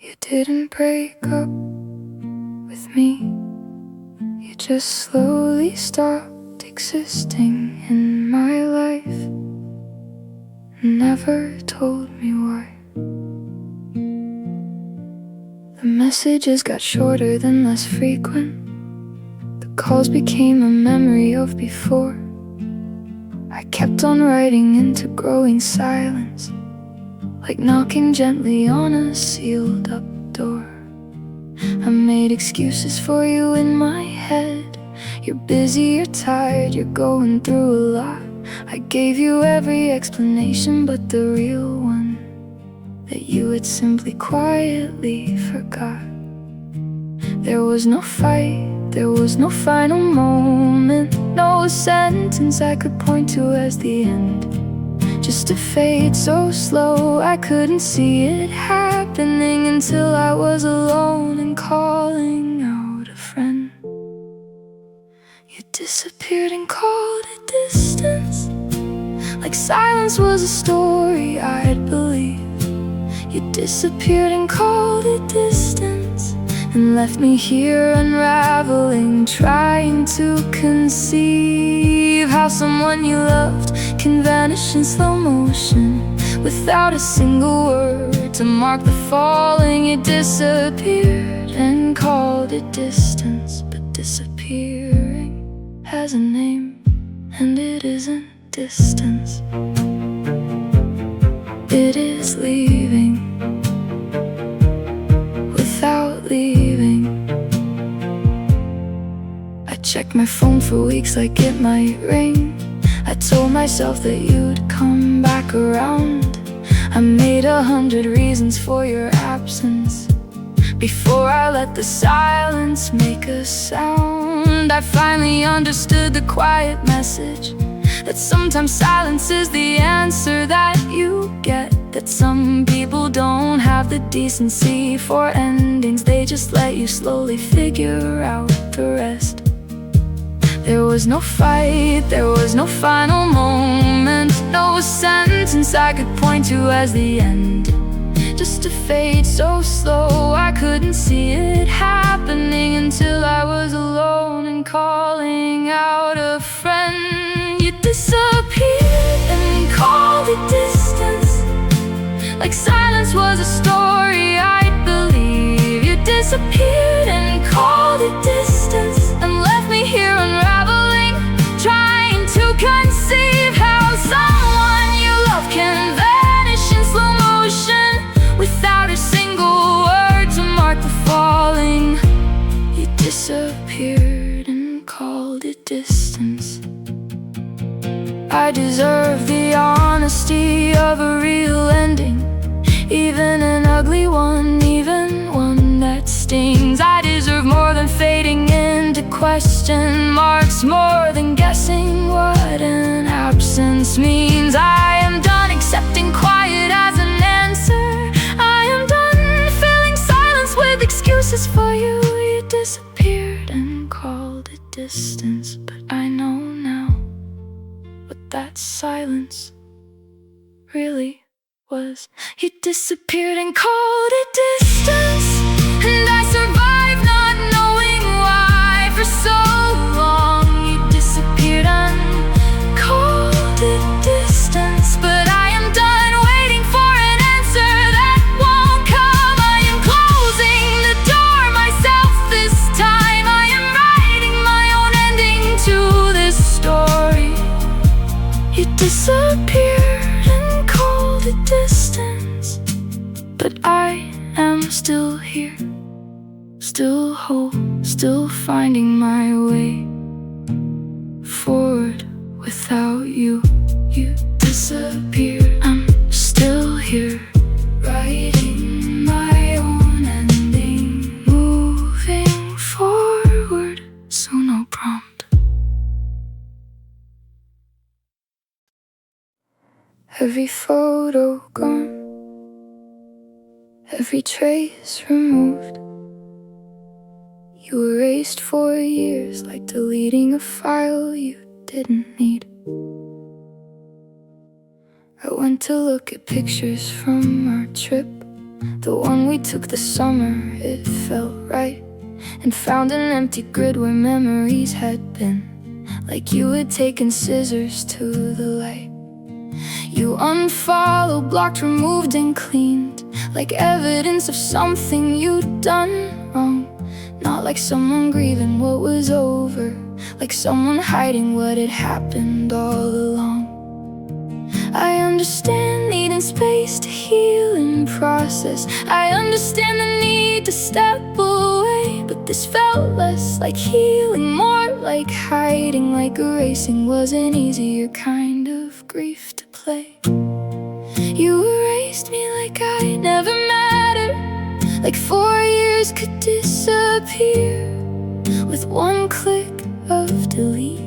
You didn't break up with me. You just slowly stopped existing in my life. Never told me why. The messages got shorter then less frequent. The calls became a memory of before. I kept on writing into growing silence, like knocking gently on a sealed up door. I made excuses for you in my head. You're busy, you're tired, you're going through a lot. I gave you every explanation but the real one, that you had simply quietly forgot. There was no fight, there was no final moment, no sentence I could point to as the end. Just a fade so slow I couldn't see it happening until I was alone and calling out a friend. You disappeared and called it distance, like silence was a story I'd believe. You disappeared and called it distance, and left me here unraveling, trying to conceive how someone you loved can vanish in slow motion without a single word to mark the falling. You disappeared and called it distance, but disappearing has a name, and it isn't distance. It is leaving without leaving. I checked my phone for weeks like it might ring. I told myself that you'd come back around. I made 100 reasons for your absence before I let the silence make a sound. I finally understood the quiet message, that sometimes silence is the answer that you get. That some people don't have the decency for endings, they just let you slowly figure out the rest. There was no fight, there was no final moment, no sentence I could point to as the end. Just a fade so slow I couldn't see it happening until I was alone and calling out a friend. You disappeared and called it distance, like silence was a story I'd believe. You disappeared and called it distance, and left me here unraveling, trying to conceive how someone you love can vanish in slow motion without a single word to mark the falling. You disappeared and called it distance. I deserve the honesty of a real ending, even an ugly one, even one that stings. I deserve more than fading into question marks, more than guessing what an absence means. I am done accepting quiet as an answer. I am done filling silence with excuses for you. You disappeared and called it distance, but I know now what that silence really was. You disappeared and called it distance, and I survived not knowing why for so long. You disappeared and called it distance, but I am done waiting for an answer that won't come. I am closing the door myself this time. I am writing my own ending to this story. You disappeared and called it distance, but I am still here, still whole, still finding my way forward without you. You disappeared, I'm still here, writing my own ending, moving forward, so no prompt. Every photo gone, every trace removed. You erased for years, like deleting a file you didn't need. I went to look at pictures from our trip, the one we took this summer, it felt right. And found an empty grid where memories had been, like you had taken scissors to the light. You unfollowed, blocked, removed and cleaned, like evidence of something you'd done wrong. Not like someone grieving what was over, like someone hiding what had happened all along. I understand needing space to heal and process. I understand the need to step away, but this felt less like healing, more like hiding, like erasing was an easier kind of grief to play. You erased me like I never mattered, like 4 years could disappear with one click of delete.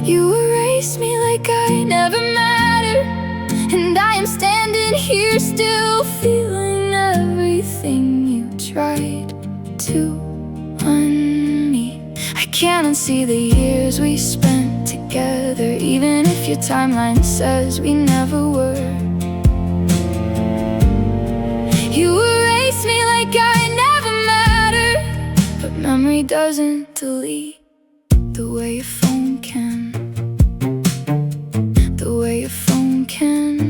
You erased me like I never mattered, and I am standing here still feeling everything you tried to unme. I can't unsee the years we spent together, even if your timeline says we never were. You erased me like I never mattered, but memory doesn't delete the way your phone can. The way your phone can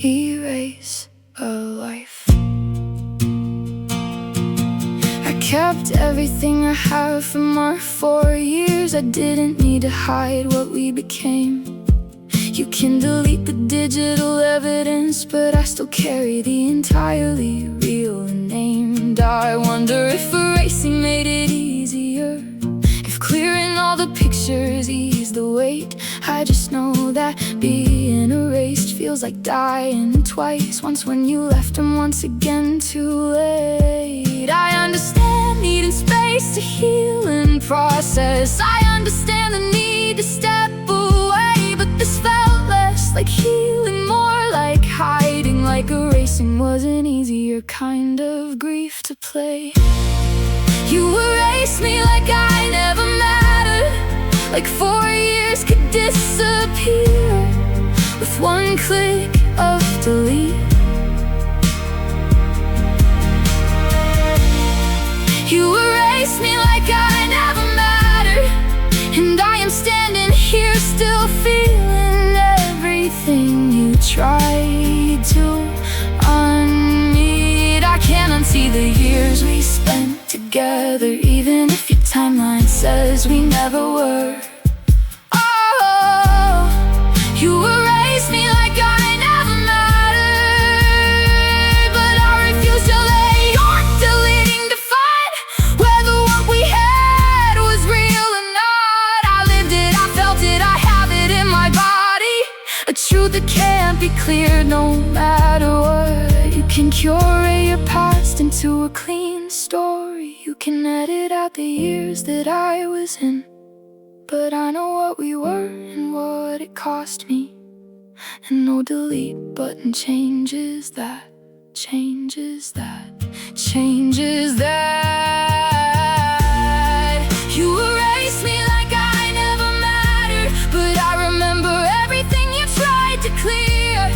erase a life. I kept everything I have from our 4 years. I didn't need to hide what we became. You can delete the digital evidence, but I still carry the entirely real and named. I wonder if erasing made it easier, if clearing all the pictures eased the weight. I just know that being erased feels like dying twice, once when you left and once again too late. I understand needing space to heal and process. I understand the need to step away, but this felt less like healing, more like hiding, like erasing was an easier kind of grief to play. You erased me like I never mattered, like 4 years could disappear with one click of delete. You erased me like I never mattered, and I am standing here still feeling everything you tried to unmeet. I can't unsee the years we spent together, even if your timeline says we never were. Oh, you erased me like I never mattered, but I refuse to let your deleting define whether what we had was real or not. I lived it, I felt it, I have it in my body, a truth that can't be cleared no matter what. You can curate your past into a clean story. You can edit out the years that I was in, but I know what we were and what it cost me, and no delete button changes that, changes that, changes that. You erased me like I never mattered, but I remember everything you tried to clear.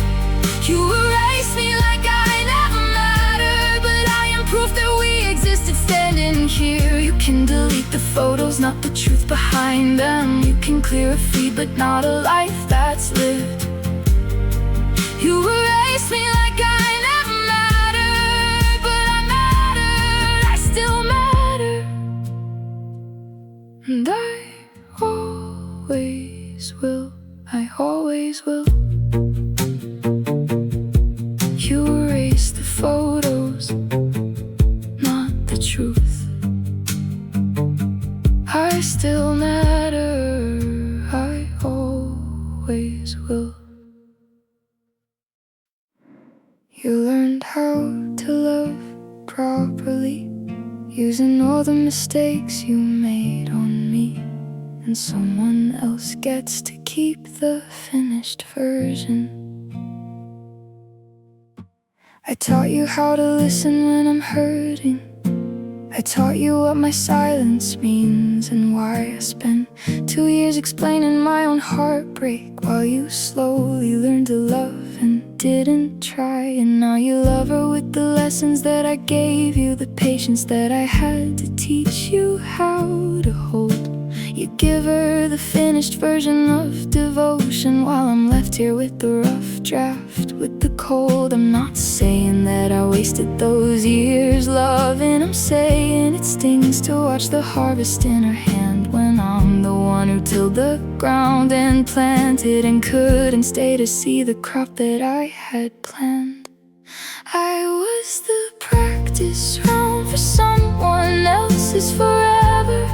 You erased me like I never mattered, but I am proof that we existed standing here. You can delete the photos, not the truth behind them. You can clear a feed, but not a life that's lived. You erased me like I never mattered, but I mattered, I still matter, and I always will, I always will. You erased the photos, not the truth. I still matter, I always will. You learned how to love properly, using all the mistakes you made on me, and someone else gets to keep the finished version. I taught you how to listen when I'm hurting, I taught you what my silence means and why I spent 2 years explaining my own heartbreak, while you slowly learned to love and didn't try. And now you love her with the lessons that I gave you, the patience that I had to teach you how to hold. You give her the finished version of devotion, while I'm left here with the rough draft, with the cold. I'm not saying that I wasted those years loving, I'm saying it stings to watch the harvest in her hand, when I'm the one who tilled the ground and planted and couldn't stay to see the crop that I had planned. I was the practice round for someone else's forever,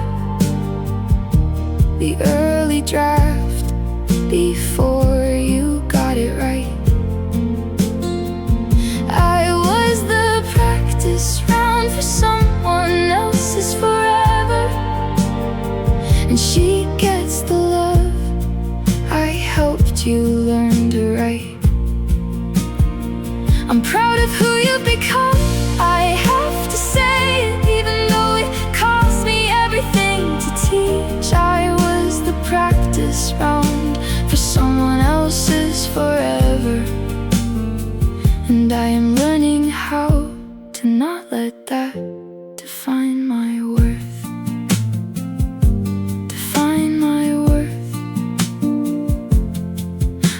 the early draft before you got it right. I was the practice round for someone else's forever, and she gets the love I helped you learn to write. I'm proud of who you've become, I have to say it, even though it cost me everything to teach. I was the practice round for someone else's forever, and I am learning how to not let that define my worth. Define my worth.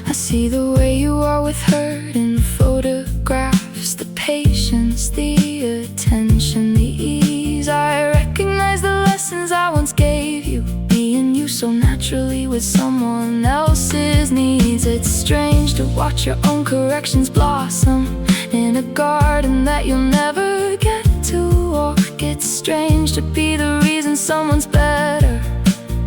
I see the way you are with her in photographs, the patience, the attention, the ease. I recognize the lessons I once gave you, being you so naturally with someone else's needs. It's strange to watch your own corrections blossom in a garden that you'll never get to walk. It's strange to be the reason someone's better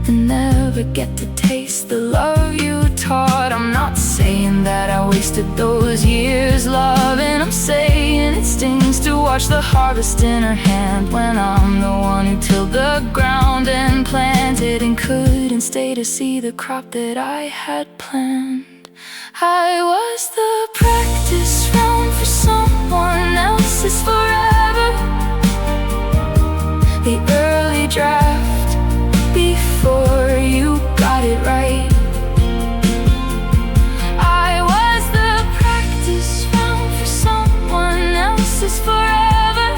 and never get to taste the love you taught. I'm not saying that I wasted those years loving, I'm saying it stings to watch the harvest in her hand, when I'm the one who tilled the ground and planted and couldn't stay to see the crop that I had planned. I was the practice round for someone else's forever, the early draft before you got it right. I was the practice round for someone else's forever,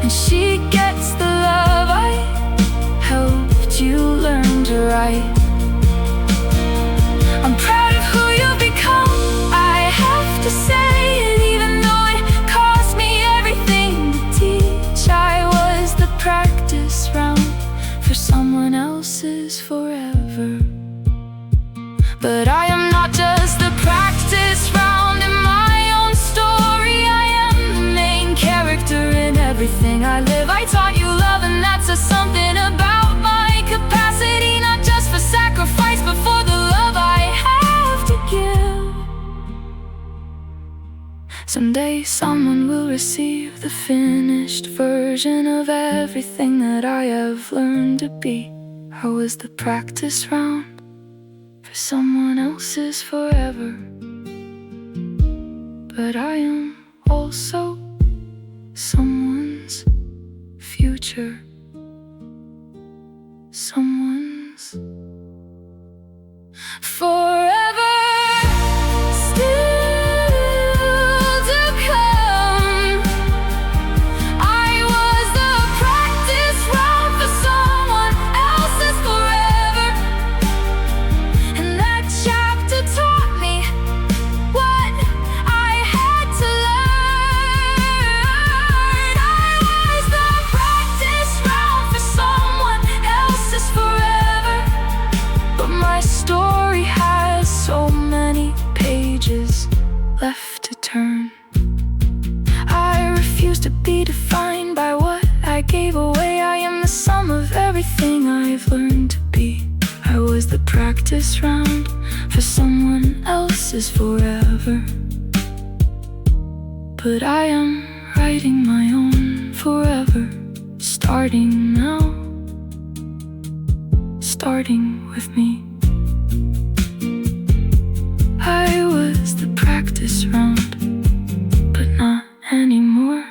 and she gets the love I helped you learn to write. I'm proud of who you've become, I have to say it, even though it cost me everything to teach. I was the practice round for someone else's forever, but I am not just the practice round in my own story. I am the main character in everything I live. I taught you love, and that says something about my capacity, not just for sacrifice, but for the love I have to give. Someday someone will receive the finished version of everything that I have learned to be. I was the practice round for someone else's forever, but I am also someone's future, someone's forever. Left to turn. I refuse to be defined by what I gave away. I am the sum of everything I've learned to be. I was the practice round for someone else's forever, but I am writing my own forever, starting now, starting with me. I was the practice round, but not anymore.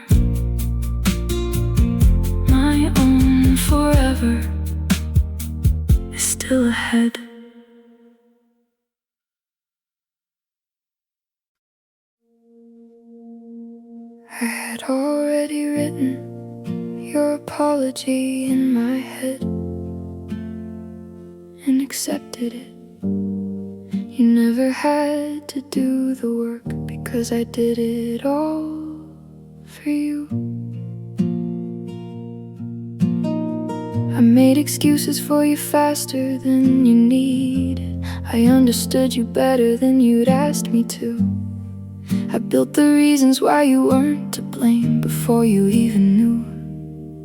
I had already written your apology in my head and accepted it. You never had to do the work because I did it all for you. I made excuses for you faster than you needed. I understood you better than you'd asked me to. I built the reasons why you weren't to blame before you even knew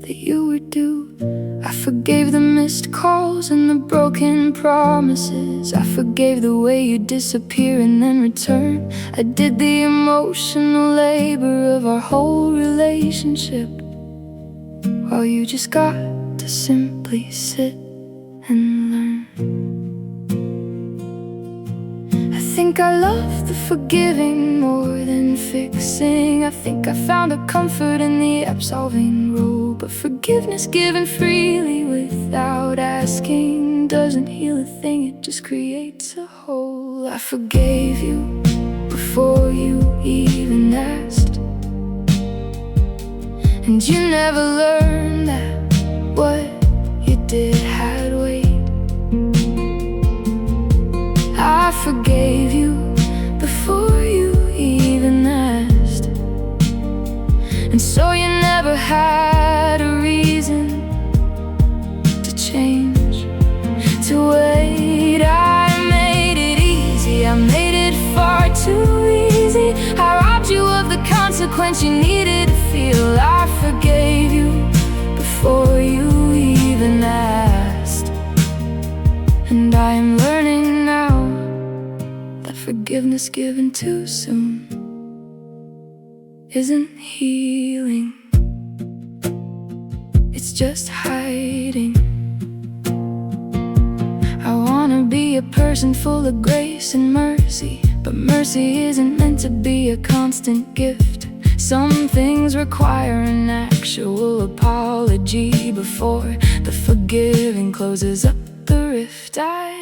that you were due. I forgave the missed calls and the broken promises. I forgave the way you disappear and then return. I did the emotional labor of our whole relationship, while you just got to simply sit and learn. I think I love the forgiving more than fixing. I think I found a comfort in the absolving role. But forgiveness given freely without asking doesn't heal a thing, it just creates a hole. I forgave you before you even asked, and you never learned that what you did had weight. I forgave you before you even asked, and so you never had a reason to change, to wait. I made it easy, I made it far too easy. I robbed you of the consequence you needed to feel. I forgave you before you even asked, and I am learning now that forgiveness given too soon isn't healing, it's just hiding. I wanna be a person full of grace and mercy, but mercy isn't meant to be a constant gift. Some things require an actual apology before the forgiving closes up the rift. I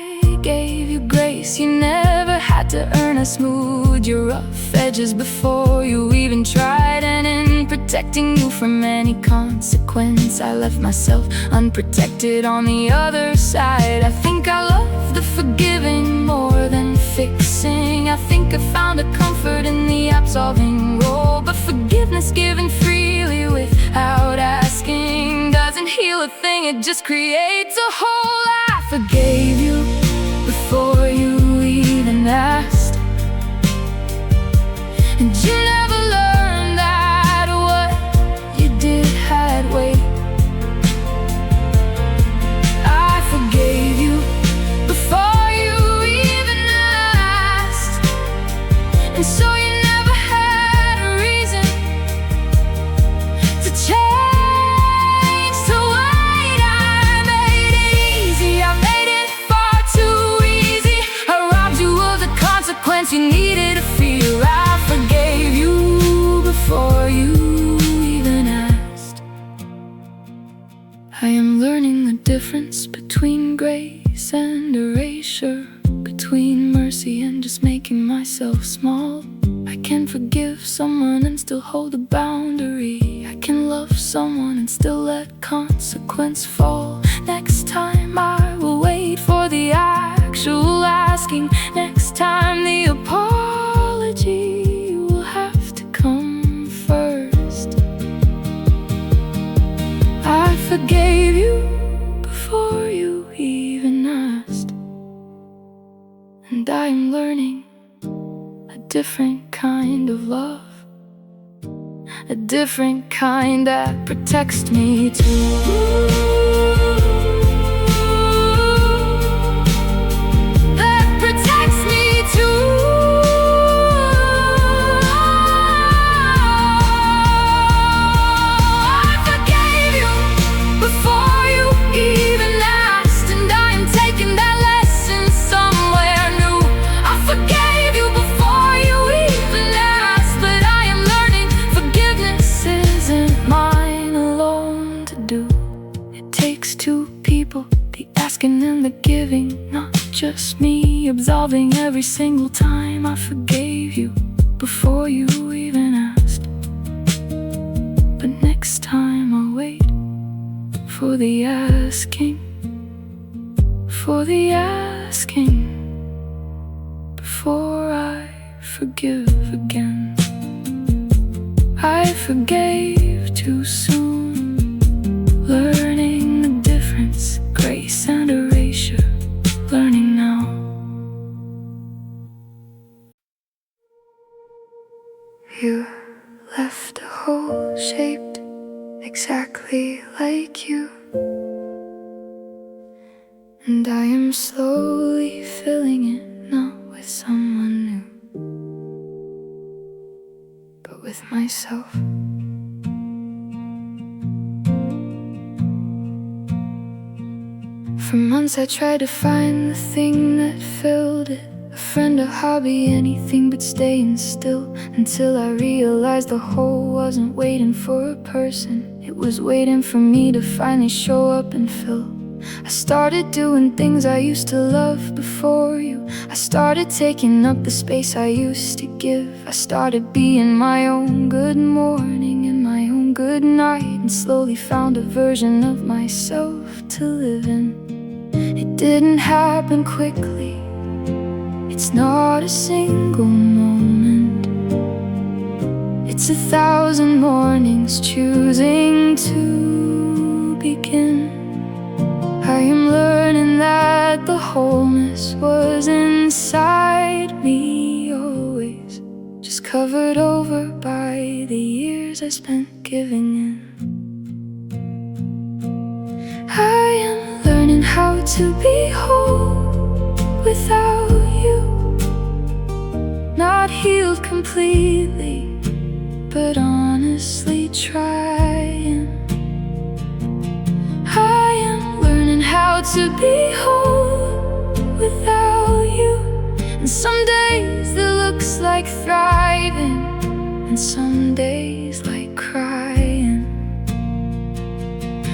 gave you grace, you never had to earn. I smoothed your rough edges before you even tried, and in protecting you from any consequence, I left myself unprotected on the other side. I think I love the forgiving more than fixing. I think I found a comfort in the absolving role. But forgiveness given freely without asking doesn't heal a thing, it just creates a hole. I forgave you before you even asked, and you never learned that what you did had weight. I forgave you before you even asked, and so you never had a reason to change, to wait. I made it easy, I made it far too easy. I robbed you of the consequence you needed to feel. I forgave you before you even asked. I am learning the difference between grace and erasure, between mercy and just making myself small. I can forgive someone and still hold a boundary. I can love someone and still let consequence fall. Next time I will wait for the actual asking. Next time the apology will have to come first. I forgave you before you even asked, and I'm learning a different kind of love, a different kind that protects me too. Asking and the giving, not just me absolving every single time. I forgave you before you even asked. for the asking, for the asking, before I forgive again. I forgave too soon, learning the difference, grace and erasure, learning now. You left a hole shaped exactly like you, and I am slowly filling it, not with someone new, but with myself. For months I tried to find the thing that filled it, a friend, a hobby, anything but staying still, until I realized the hole wasn't waiting for a person, it was waiting for me to finally show up and fill. I started doing things I used to love before you. I started taking up the space I used to give. I started being my own good morning and my own good night, and slowly found a version of myself to live in. It didn't happen quickly, it's not a single moment, it's 1,000 mornings choosing to begin. I am learning that the wholeness was inside me always, just covered over by the years I spent giving in. I am learning how to be whole without you, not healed completely, but honestly trying. I am learning how to be whole without you, and some days it looks like thriving, and some days like crying.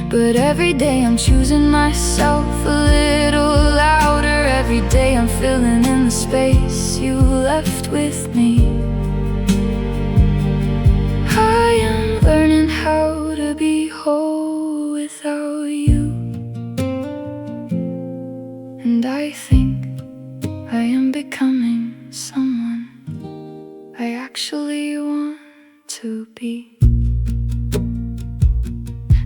But every day I'm choosing myself a little louder. Every day I'm filling in the space you left with me. I am learning how to be whole without you, and I think I am becoming someone I actually want to be.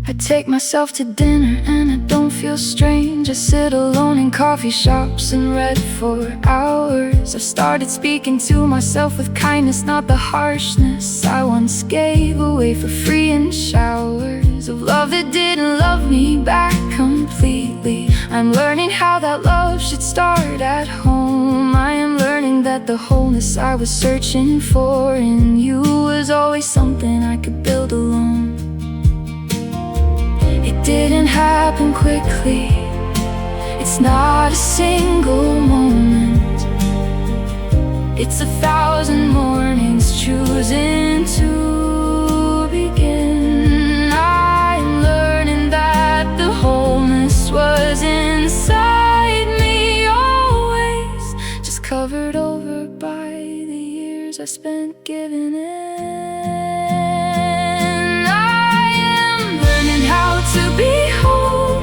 I take myself to dinner and I don't feel strange. I sit alone in coffee shops and read for hours. I've started speaking to myself with kindness, not the harshness I once gave away for free in showers of love that didn't love me back completely. I'm learning how that love should start at home. I am learning that the wholeness I was searching for in you was always something I could build alone. It didn't happen quickly, it's not a single moment, it's 1,000 mornings choosing to begin. I'm learning that the wholeness was inside me always, just covered over by the years I spent giving in. How to be whole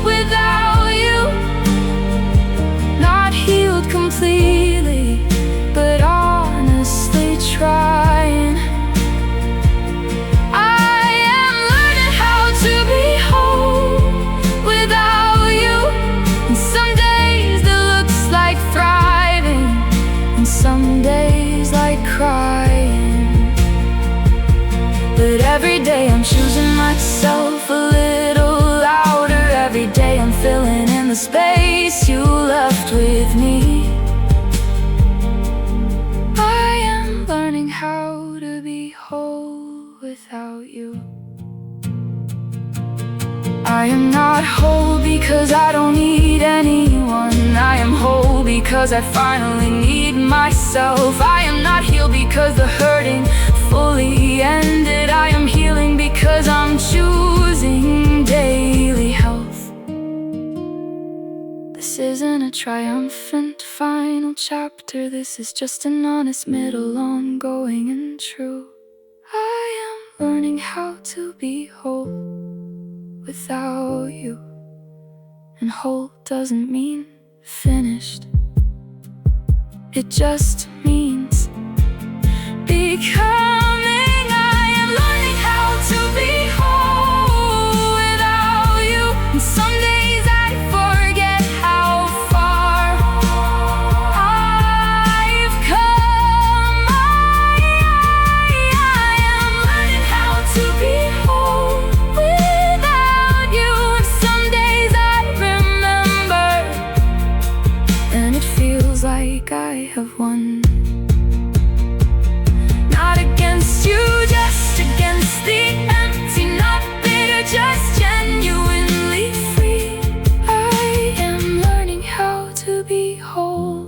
without you, not healed completely, but honestly trying. I am learning how to be whole without you, and some days it looks like thriving, and some days like crying. But every day I'm choosing myself a little louder. Every day I'm filling in the space you left with me. I am learning how to be whole without you. I am not whole because I don't need anyone. I am whole because I finally need myself. I am not healed because the hurting fully ended. I am healing because I'm choosing daily health. This isn't a triumphant final chapter, this is just an honest middle, ongoing and true. I am learning how to be whole without you. And whole doesn't mean finished, it just means becoming. I am learning how to be whole without you. And some days I forget how far I've come. I am learning how to be whole without you. And some days I remember, and it feels like I have won. Not against you, just against the empty. Not bitter, just genuinely free. I am learning how to be whole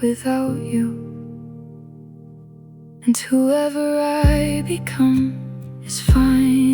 without you. And whoever I become is fine.